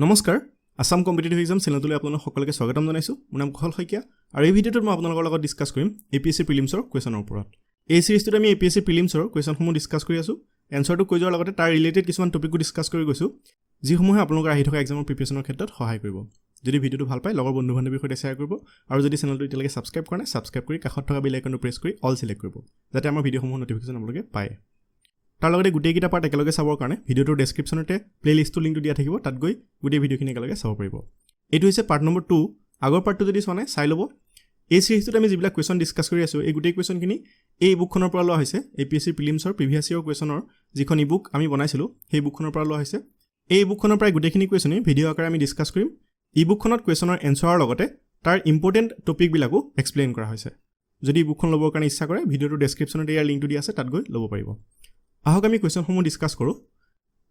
নমস্কাৰ Assam competitive exam চেনেলটোলৈ আপোনালোক সকলোকে স্বাগতম জনাইছোঁ মোৰ নাম কুশল শইকীয়া আৰু এই ভিডিঅ'টোত মই আপোনালোকৰ লগত ডিসকাস কৰিম এপিএসসি প্ৰিলিমছৰ কোৱেশ্যনৰ ওপৰত এই সিৰিজটোত আমি এপিএসসি প্ৰিলিমছৰ কোৱেশ্যনসমূহ ডিসকাস কৰি আছোঁ এনসাৰটো কৈ যোৱাৰ লগতে তাৰ ৰিলেটেড কিছুমান টপিকো ডিসকাস কৰি গৈছোঁ যিসমূহে আপোনালোকৰ আহি থকা এক্সামৰ প্ৰিপাৰেচনৰ ক্ষেত্ৰত সহায় কৰিব যদি ভিডিঅ'টো ভাল পায় লগৰ বন্ধু বান্ধৱীৰ সৈতে শ্বেয়াৰ কৰিব আৰু যদি চেনেলটো এতিয়ালৈকে সাবস্ক্ৰাইব কৰা নাই সাবস্ক্ৰাইব কৰি কাষত থকা বেল আইকনটো প্ৰেছ কৰি অল সিলেক্ট কৰিব যাতে আমাৰ ভিডিঅ'সমূহৰ নটিফিকেশ্যন আপোনালোকে পায় তাৰ লগতে গোটেইকেইটা পাৰ্ট একেলগে চাবৰ কাৰণে ভিডিঅ'টোৰ ডেছক্ৰিপশ্যনতে প্লেলিষ্টৰ লিংকটো দিয়া থাকিব তাত গৈ গোটেই ভিডিঅ'খিনি একেলগে চাব পাৰিব এইটো হৈছে পাৰ্ট নম্বৰ 2 আগৰ পাৰ্টটো যদি চোৱা নাই চাই ল'ব এই সিৰিজটোত আমি যিবিলাক কুৱেশ্যন ডিসকাস কৰি আছোঁ এই গোটেই কুৱেশ্যনখিনি এই বুকখনৰ পৰা লোৱা হৈছে এপিএসসি প্ৰিলিমছৰ প্ৰিভিয়াছ ইয়েৰ কুৱেশ্যনৰ যিখন ইবুক আমি বনাইছিলোঁ সেই বুকখনৰ পৰা লোৱা হৈছে এই বুকখনৰ প্ৰায় গোটেইখিনি কুৱেশ্যনেই ভিডিঅ' আকাৰে আমি ডিসকাস কৰিম ইবুকখনত কুৱেশ্যনৰ এনসাৰৰ লগতে তাৰ ইম্পৰ্টেণ্ট টপিকবিলাকো এক্সপ্লেইন কৰা হৈছে যদি বুকখন ল'বৰ কাৰণে ইচ্ছা কৰে ভিডিঅ'টোৰ ডেছক্ৰিপশ্যনতে ইয়াৰ লিংকটো দিয়া আছে তাত গৈ ল'ব পাৰিব আহক আমি কুৱেশ্যনসমূহ ডিসকাস কৰোঁ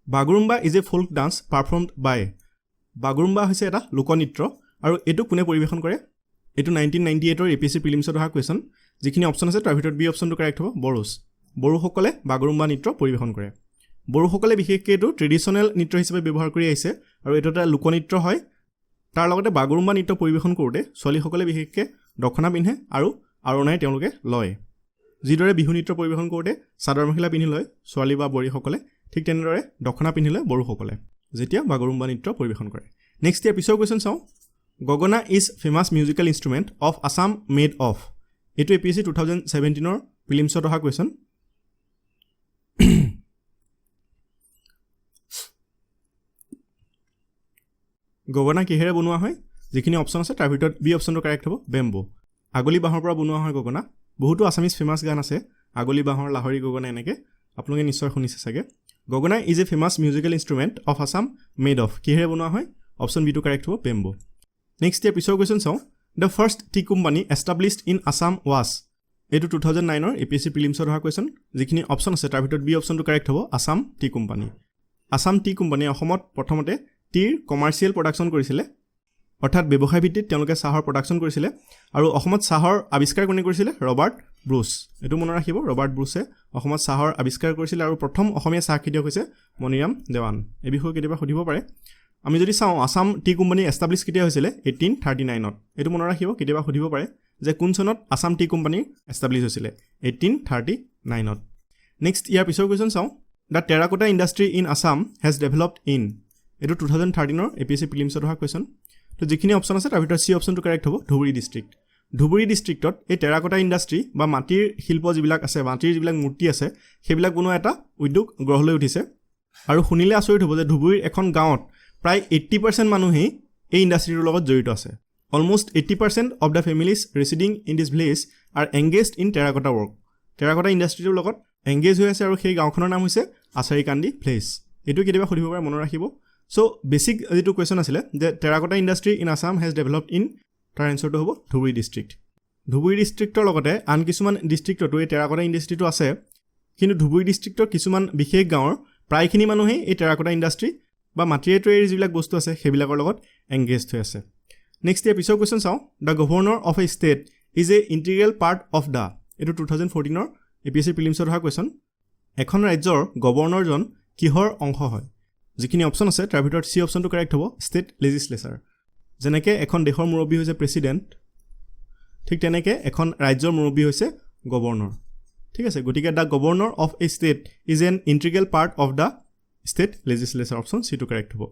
Bagurumba is a folk dance performed by Bagurumba হৈছে এটা লোকনৃত্য আৰু এইটো কোনে পৰিৱেশন কৰে এইটো 1998 ৰ এপিএসসি প্ৰিলিমছত অহা কুৱেশ্যন যিখিনি অপশ্যন আছে তাৰ ভিতৰত বি অপশ্যনটো কাৰেক্ট হ'ব বড়োসকলে বাগুৰুম্বা নৃত্য পৰিৱেশন কৰে বড়োসকলে বিশেষকৈ এইটো ট্ৰেডিশ্যনেল নৃত্য হিচাপে ব্যৱহাৰ কৰি আহিছে আৰু এইটো এটা লোকনৃত্য হয় তাৰ লগতে বাগুৰুম্বা নৃত্য পৰিৱেশন কৰোঁতে ছোৱালীসকলে বিশেষকৈ দখনা পিন্ধে আৰু আৰণাই তেওঁলোকে লয় যিদৰে বিহু নৃত্য পৰিৱেশন কৰোঁতে চাদৰ মেখেলা পিন্ধি লয় ছোৱালী বা বোৱাৰীসকলে ঠিক তেনেদৰে দখনা পিন্ধি লয় বড়োসকলে যেতিয়া বাগুৰুম্বা নৃত্য পৰিৱেশন কৰে নেক্সট ইয়াৰ পিছৰ কুৱেশ্যন চাওঁ গগনা is famous musical instrument of Assam made of এইটো এপিএসসি 2017 ৰ প্ৰিলিমছত অহা কুৱেশ্যন গগনা কিহেৰে বনোৱা হয় যিখিনি অপশ্যন আছে তাৰ ভিতৰত বি অপশ্যনটো কাৰেক্ট হ'ব বেম্বো আগলি বাঁহৰ পৰা বনোৱা হয় গগনা বহুতো আছামিজ ফেমাছ গান আছে আগলি বাঁহৰ লাহৰি গগনা এনেকৈ আপোনালোকে নিশ্চয় শুনিছে চাগে গগনা is a famous musical instrument of Assam made of কিহেৰে বনোৱা হয় অপশ্যন বিটো কাৰেক্ট হ'ব বেম্বো নেক্সট ইয়াৰ পিছৰ কুৱেশ্যন চাওঁ the first T company established in Assam was এইটো 2009 ৰ এপিএসসি প্ৰিলিমছত অহা কুৱেশ্যন যিখিনি অপশ্যন আছে তাৰ ভিতৰত বি অপশ্যনটো কাৰেক্ট হ'ব Assam T company Assam T কোম্পানীয়ে অসমত প্ৰথমতে টিৰ কমাৰ্চিয়েল প্ৰডাকশ্যন কৰিছিলে অৰ্থাৎ ব্যৱসায় ভিত্তিত তেওঁলোকে চাহৰ প্ৰডাকশ্যন কৰিছিলে আৰু অসমত চাহৰ আৱিষ্কাৰ কোনে কৰিছিলে ৰবাৰ্ট ব্ৰুচ এইটো মনত ৰাখিব ৰবাৰ্ট ব্ৰুচে অসমত চাহৰ আৱিষ্কাৰ কৰিছিলে আৰু প্ৰথম অসমীয়া চাহ খেতিয়ক হৈছে মণিৰাম দেৱান এই বিষয়ে কেতিয়াবা সুধিব পাৰে আমি যদি চাওঁ আছাম টি কোম্পানী এষ্টাব্লিছ কেতিয়া হৈছিলে 1839ত এইটো মনত ৰাখিব কেতিয়াবা সুধিব পাৰে যে কোন চনত আছাম টি কোম্পানী এষ্টাব্লিছ হৈছিলে 1839ত নেক্সট ইয়াৰ পিছৰ কুৱেশ্যন চাওঁ the terracotta industry in Assam has developed in এইটো 2013 ৰ এপিএসসি প্ৰিলিমছত অহা কুৱেশ্যন তো যিখিনি অপশ্যন আছে তাৰ ভিতৰত চি অপশ্যনটো কাৰেক্ট হ'ব ধুবুৰী ডিষ্ট্ৰিক্ট ধুবুৰী ডিষ্ট্ৰিক্টত এই টেৰাকোটা ইণ্ডাষ্ট্ৰি বা মাটিৰ শিল্প যিবিলাক আছে মাটিৰ যিবিলাক মূৰ্তি আছে সেইবিলাক বনোৱা এটা উদ্যোগ গঢ় লৈ উঠিছে আৰু শুনিলে আচৰিত হ'ব যে ধুবুৰীৰ এখন গাঁৱত প্ৰায় 80% মানুহেই এই ইণ্ডাষ্ট্ৰিটোৰ লগত জড়িত আছে almost 80% of the families residing in this village are engaged in terracotta work terracotta ইণ্ডাষ্ট্ৰিটোৰ লগত এংগেজ হৈ আছে আৰু সেই গাঁওখনৰ নাম হৈছে আচাৰিকান্দি ভিলেজ এইটো কেতিয়াবা সুধিব পাৰে মনত ৰাখিব চ' বেছিক যিটো কুৱেশ্যন আছিলে যে terracotta industry in Assam has developed in তাৰ এনচাৰটো হ'ব ধুবুৰী ডিষ্ট্ৰিক্ট ধুবুৰী ডিষ্ট্ৰিক্টৰ লগতে আন কিছুমান ডিষ্ট্ৰিক্টতো এই টেৰাকোটা ইণ্ডাষ্ট্ৰিটো আছে কিন্তু ধুবুৰী ডিষ্ট্ৰিক্টৰ কিছুমান বিশেষ গাঁৱৰ প্ৰায়খিনি মানুহেই এই টেৰাকোটা ইণ্ডাষ্ট্ৰি বা মাটিৰে তৈয়াৰী যিবিলাক বস্তু আছে সেইবিলাকৰ লগত এংগেজড হৈ আছে নেক্সট ইয়াৰ পিছৰ কুৱেশ্যন চাওঁ the governor of a state is a integral part of the এইটো 2014 ৰ এপিএসসি প্ৰিলিমছত অহা কুৱেশ্যন এখন ৰাজ্যৰ গভৰ্ণৰজন কিহৰ অংশ হয় যিখিনি অপশ্যন আছে তাৰ ভিতৰত চি অপশ্যনটো কাৰেক্ট হ'ব ষ্টেট লেজিছলেচাৰ যেনেকৈ এখন দেশৰ মুৰব্বী হৈছে প্ৰেছিডেণ্ট ঠিক তেনেকৈ এখন ৰাজ্যৰ মুৰব্বী হৈছে গভৰ্ণৰ ঠিক আছে গতিকে the governor of a state is an integral part of the state legislature option চিটো কাৰেক্ট হ'ব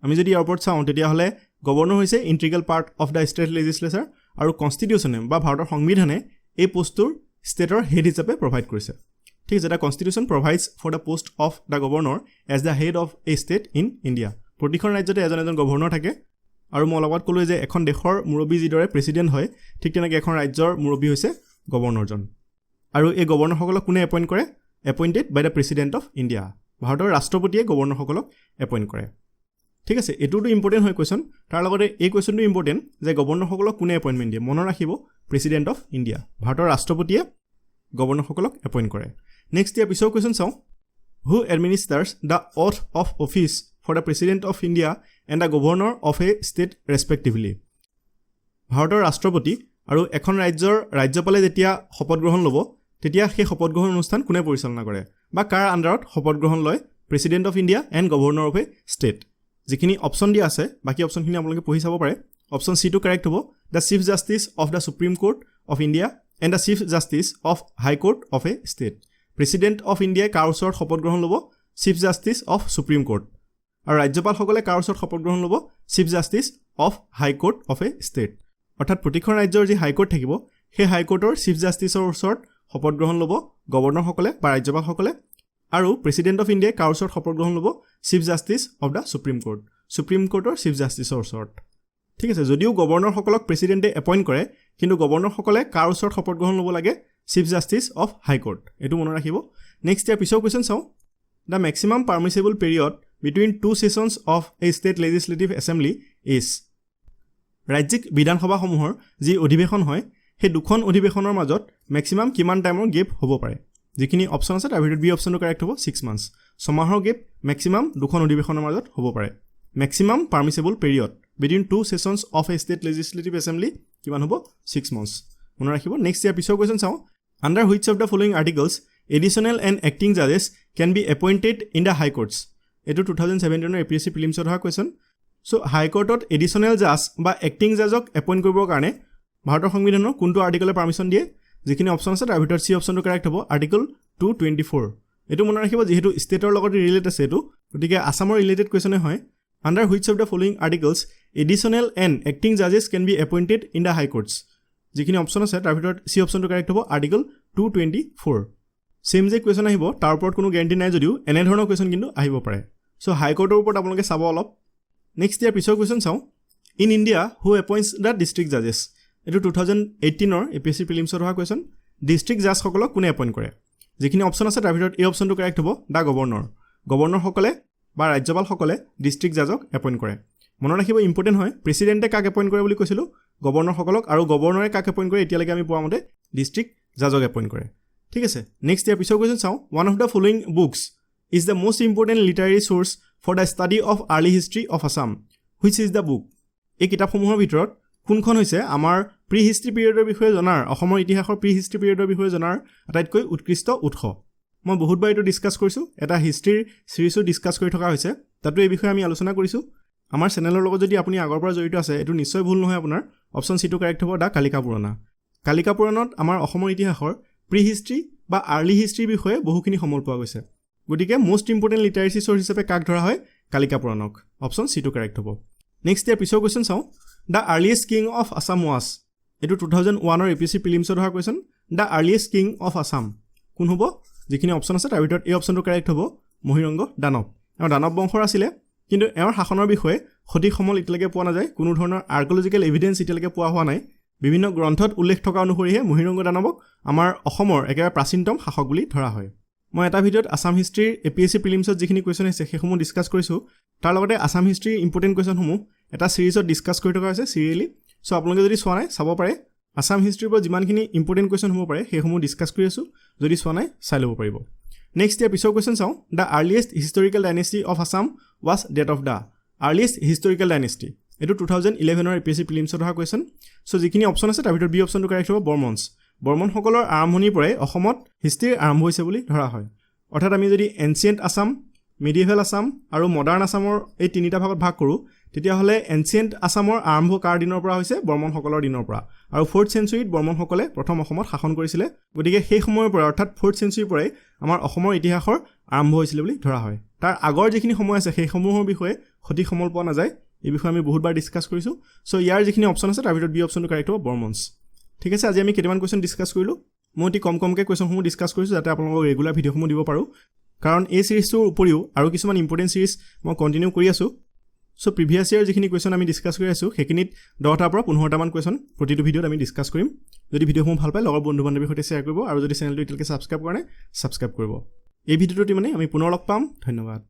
আমি যদি ইয়াৰ ওপৰত চাওঁ তেতিয়াহ'লে গভৰ্ণৰ হৈছে integral part of the state legislature আৰু কনষ্টিটিউশ্যনে বা ভাৰতৰ সংবিধানে এই পষ্টটোৰ ষ্টেটৰ হেড হিচাপে প্ৰভাইড কৰিছে ঠিক আছে the constitution provides for the post of the governor as the head of a state in India প্ৰতিখন ৰাজ্যতে এজন গভৰ্ণৰ থাকে আৰু মই লগত ক'লোঁ যে এখন দেশৰ মুৰব্বী যিদৰে প্ৰেছিডেণ্ট হয় ঠিক তেনেকৈ এখন ৰাজ্যৰ মুৰব্বী হৈছে গভৰ্ণৰজন আৰু এই গভৰ্ণৰসকলক কোনে এপইণ্ট কৰে appointed by the president of India ভাৰতৰ ৰাষ্ট্ৰপতিয়ে গভৰ্ণৰসকলক এপইণ্ট কৰে ঠিক আছে এইটোতো ইম্পৰ্টেণ্ট হয় কুৱেশ্যন তাৰ লগতে এই কুৱেশ্যনটো ইম্পৰ্টেণ্ট যে গভৰ্ণৰসকলক কোনে এপইণ্টমেণ্ট দিয়ে মনত ৰাখিব প্ৰেছিডেণ্ট অফ ইণ্ডিয়া ভাৰতৰ ৰাষ্ট্ৰপতিয়ে গভৰ্ণৰসকলক এপইণ্ট কৰে নেক্সট ইয়াৰ পিছৰ কুৱেশ্যন চাওঁ who administers the oath of office for the president of India and the governor of a state respectively ভাৰতৰ ৰাষ্ট্ৰপতি আৰু এখন ৰাজ্যৰ ৰাজ্যপালে যেতিয়া শপত গ্ৰহণ ল'ব তেতিয়া সেই শপত গ্ৰহণ অনুষ্ঠান কোনে পৰিচালনা কৰে বা কাৰ আণ্ডাৰত শপত গ্ৰহণ লয় president of India and governor of a state যিখিনি অপশ্যন দিয়া আছে বাকি অপশ্যনখিনি আপোনালোকে পঢ়ি চাব পাৰে অপশ্যন সি টো কাৰেক্ট হ'ব the chief justice of the supreme court of India and the chief justice of high court of a state president of ইণ্ডিয়াই কাৰ ওচৰত শপত গ্ৰহণ ল'ব chief justice of supreme court আৰু ৰাজ্যপালসকলে কাৰ ওচৰত শপত গ্ৰহণ ল'ব chief justice of high court of a state অৰ্থাৎ প্ৰতিখন ৰাজ্যৰ যি হাইকোৰ্ট থাকিব সেই হাইকোৰ্টৰ চিফ জাষ্টিছৰ ওচৰত শপত গ্ৰহণ ল'ব গভৰ্ণৰসকলে বা ৰাজ্যপালসকলে আৰু প্ৰেচিডেণ্ট অফ ইণ্ডিয়াই কাৰ ওচৰত শপত গ্ৰহণ ল'ব chief justice of the supreme কোৰ্টৰ চিফ জাষ্টিছৰ ওচৰত ঠিক আছে যদিও গভৰ্ণৰসকলক প্ৰেচিডেণ্টে এপইণ্ট কৰে কিন্তু গভৰ্ণৰসকলে কাৰ ওচৰত শপত গ্ৰহণ ল'ব লাগে চিফ জাষ্টিছ অফ হাইকোৰ্ট এইটো মনত ৰাখিব নেক্সট ইয়াৰ পিছৰ কুৱেশ্যন চাওঁ the maximum permissible period between two sessions of a state legislative assembly is ৰাজ্যিক বিধানসভাসমূহৰ যি অধিৱেশন হয় সেই দুখন অধিৱেশনৰ মাজত মেক্সিমাম কিমান টাইমৰ গেপ হ'ব পাৰে যিখিনি অপশ্যন আছে তাৰ ভিতৰত বি অপশ্যনটো কাৰেক্ট হ'ব 6 মান্থছ ছমাহৰ গেপ মেক্সিমাম দুখন অধিৱেশনৰ মাজত হ'ব পাৰে maximum permissible period between two sessions of a state legislative assembly কিমান হ'ব 6 মান্থছ মনত ৰাখিব নেক্সট ইয়াৰ পিছৰ কুৱেশ্যন চাওঁ under which of the following articles additional and acting জাজেছ can be appointed in the high courts এইটো 2017 APSC প্ৰিলিমছত অহা question চ' হাইকোৰ্টত additional জাজ বা এক্টিং জাজক এপইণ্ট কৰিবৰ কাৰণে ভাৰতৰ সংবিধানৰ কোনটো আৰ্টিকলে পাৰ্মিশ্যন দিয়ে যিখিনি অপশ্যন আছে তাৰ ভিতৰত চি অপশ্যনটো কাৰেক্ট হ'ব আৰ্টিকল 224 এইটো মনত ৰাখিব যিহেতু ষ্টেটৰ লগত ৰিলেটেড আছে এইটো গতিকে আছামৰ ৰিলেটেড কুৱেশ্যনে হয় under which of the following articles additional and acting জাজেছ can be appointed in the high courts যিখিনি অপশ্যন আছে তাৰ ভিতৰত চি অপশ্যনটো কাৰেক্ট হ'ব আৰ্টিকল 224 ছেম যে কুৱেশ্যন আহিব তাৰ ওপৰত কোনো গেৰেণ্টি নাই যদিও এনেধৰণৰ কুৱেশ্যন কিন্তু আহিব পাৰে চ' হাইকোৰ্টৰ ওপৰত আপোনালোকে চাব অলপ নেক্সট ইয়াৰ পিছৰ কুৱেশ্যন চাওঁ in India who appoints the district জাজেছ এইটো 2018 APSC প্ৰিলিমছত অহা কুৱেশ্যন ডিষ্ট্ৰিক্ট জাজসকলক কোনে এপইণ্ট কৰে যিখিনি অপশ্যন আছে তাৰ ভিতৰত এই অপশ্যনটো কাৰেক্ট হ'ব দ্য গভৰ্ণৰসকলে বা ৰাজ্যপালসকলে ডিষ্ট্ৰিক্ট জাজক এপইণ্ট কৰে মনত ৰাখিব ইম্পৰ্টেণ্ট হয় প্ৰেচিডেণ্টে কাক এপইণ্ট কৰে বুলি কৈছিলোঁ গভৰ্ণৰসকলক আৰু গভৰ্ণৰে কাক এপইণ্ট কৰে এতিয়ালৈকে আমি পোৱা মতে ডিষ্ট্ৰিক্ট জাজক এপইণ্ট কৰে ঠিক আছে নেক্সট ইয়াৰ পিছৰ কুৱেশ্যন চাওঁ one of the following books is the most important literary source for the study of early history of Assam which is the book এই কিতাপসমূহৰ ভিতৰত কোনখন হৈছে আমাৰ প্ৰি হিষ্ট্ৰী পিৰিয়ডৰ বিষয়ে জনাৰ অসমৰ ইতিহাসৰ প্ৰি হিষ্ট্ৰী পিৰিয়ডৰ বিষয়ে জনাৰ আটাইতকৈ উৎকৃষ্ট উৎস মই বহুতবাৰ এইটো ডিছকাছ কৰিছোঁ এটা হিষ্ট্ৰীৰ ছিৰিজো ডিছকাছ কৰি থকা হৈছে তাতো এই বিষয়ে আমি আলোচনা কৰিছোঁ আমাৰ চেনেলৰ লগত যদি আপুনি আগৰ পৰা জড়িত আছে এইটো নিশ্চয় ভুল নহয় আপোনাৰ অপশ্যন চিটো কাৰেক্ট হ'ব দ্য কালিকা পুৰাণত আমাৰ অসমৰ ইতিহাসৰ প্ৰি হিষ্ট্ৰী বা আৰ্লি হিষ্ট্ৰীৰ বিষয়ে বহুখিনি সমল পোৱা গৈছে গতিকে মষ্ট ইম্পৰ্টেণ্ট লিটাৰেচি চ'ৰ্চ হিচাপে কাক ধৰা হয় কালিকা পুৰাণক অপশ্যন চিটো কাৰেক্ট হ'ব নেক্সট ইয়াৰ পিছৰ কুৱেশ্যন চাওঁ the earliest king of Assam was এইটো 2001 APSC প্ৰিলিমছত অহা question the earliest king of Assam কোন হ'ব যিখিনি অপশ্যন আছে তাৰ ভিতৰত এই অপশ্যনটো কাৰেক্ট হ'ব মহিৰংগ দানৱ এওঁ দানৱ বংশৰ আছিলে কিন্তু এওঁৰ শাসনৰ বিষয়ে সঠিক সমল এতিয়ালৈকে পোৱা নাযায় কোনো ধৰণৰ আৰ্কিঅলজিকেল এভিডেঞ্চ এতিয়ালৈকে পোৱা হোৱা নাই বিভিন্ন গ্ৰন্থত উল্লেখ থকা অনুসৰিহে মহিৰংগ দানৱক আমাৰ অসমৰ একেবাৰে প্ৰাচীনতম শাসক বুলি ধৰা হয় মই এটা ভিডিঅ'ত আছাম হিষ্ট্ৰীৰ APSC প্ৰিলিমছত যিখিনি কুৱেশ্যন আহিছে সেইসমূহ ডিছকাছ কৰিছোঁ তাৰ লগতে আছাম হিষ্ট্ৰীৰ ইম্পৰ্টেণ্ট কুৱেশ্যনসমূহ এটা ছিৰিজত ডিছকাছ কৰি থকা হৈছে চিৰিয়েলি চ' আপোনালোকে যদি চোৱা নাই চাব পাৰে আছাম হিষ্ট্ৰীৰ পৰা যিমানখিনি ইম্পৰ্টেণ্ট কুৱেশ্যন হ'ব পাৰে সেইসমূহ ডিছকাছ কৰি আছোঁ যদি চোৱা নাই চাই ল'ব পাৰিব নেক্সট ইয়াৰ পিছৰ কুৱেশ্যন চাওঁ the earliest historical dynasty of Assam was date of the earliest historical dynasty এইটো 2011 APSC প্ৰিলিমছত অহা কুৱেশ্যন চ' যিখিনি অপশ্যন আছে তাৰ ভিতৰত বি অপশ্যনটো কাৰেক্ট হ'ব বৰ্মনসকলৰ আৰম্ভণিৰ পৰাই অসমত হিষ্ট্ৰী আৰম্ভ হৈছে বুলি ধৰা হয় অৰ্থাৎ আমি যদি এনচিয়েণ্ট আছাম মিডিয়েভেল আছাম আৰু মডাৰ্ণ আছামৰ এই তিনিটা ভাগত ভাগ কৰোঁ তেতিয়াহ'লে এনচিয়েণ্ট আছামৰ আৰম্ভ কাৰ দিনৰ পৰা হৈছে বৰ্মনসকলৰ দিনৰ পৰা আৰু 4th চেঞ্চুৰীত বৰ্মনসকলে প্ৰথম অসমত শাসন কৰিছিলে গতিকে সেই সময়ৰ পৰা অৰ্থাৎ 4th চেঞ্চুৰীৰ পৰাই আমাৰ অসমৰ ইতিহাসৰ আৰম্ভ হৈছিলে বুলি ধৰা হয় তাৰ আগৰ যিখিনি সময় আছে সেইসমূহৰ বিষয়ে সঠিক সমল পোৱা নাযায় এই বিষয়ে আমি বহুতবাৰ ডিছকাছ কৰিছোঁ চ' ইয়াৰ যিখিনি অপশ্যন আছে তাৰ ভিতৰত বি অপশ্যনটো কাৰেক্ট হ'ব বৰ্মনছ ঠিক আছে আজি আমি কেইটামান কুৱেশ্যন ডিছকাছ কৰিলোঁ মই অতি কমকৈ কুৱেশ্যনসমূহ ডিছকাছ কৰিছোঁ যাতে আপোনালোকক ৰেগুলাৰ ভিডিঅ'সমূহ দিব পাৰোঁ কাৰণ এই ছিৰিজটোৰ উপৰিও আৰু কিছুমান ইম্পৰ্টেণ্ট ছিৰিজ মই কণ্টিনিউ কৰি আছোঁ চ' প্ৰিভিয়াছ ইয়াৰ যিখিনি কুৱেশ্যন আমি ডিছকাছ কৰি আছোঁ সেইখিনিত 10টা পৰা 15টামান কুৱেশ্যন প্ৰতিটো ভিডিঅ'ত আমি ডিছকাছ কৰিম যদি ভিডিঅ'সমূহ ভাল পায় লগৰ বন্ধু বান্ধৱীৰ সৈতে শ্বেয়াৰ কৰিব আৰু যদি চেনেলটো এতিয়ালৈকে ছাবস্ক্ৰাইব কৰা নাই ছাবস্ক্ৰাইব কৰিব এই ভিডিঅ'টোত মানে আমি পুনৰ লগ পাম ধন্যবাদ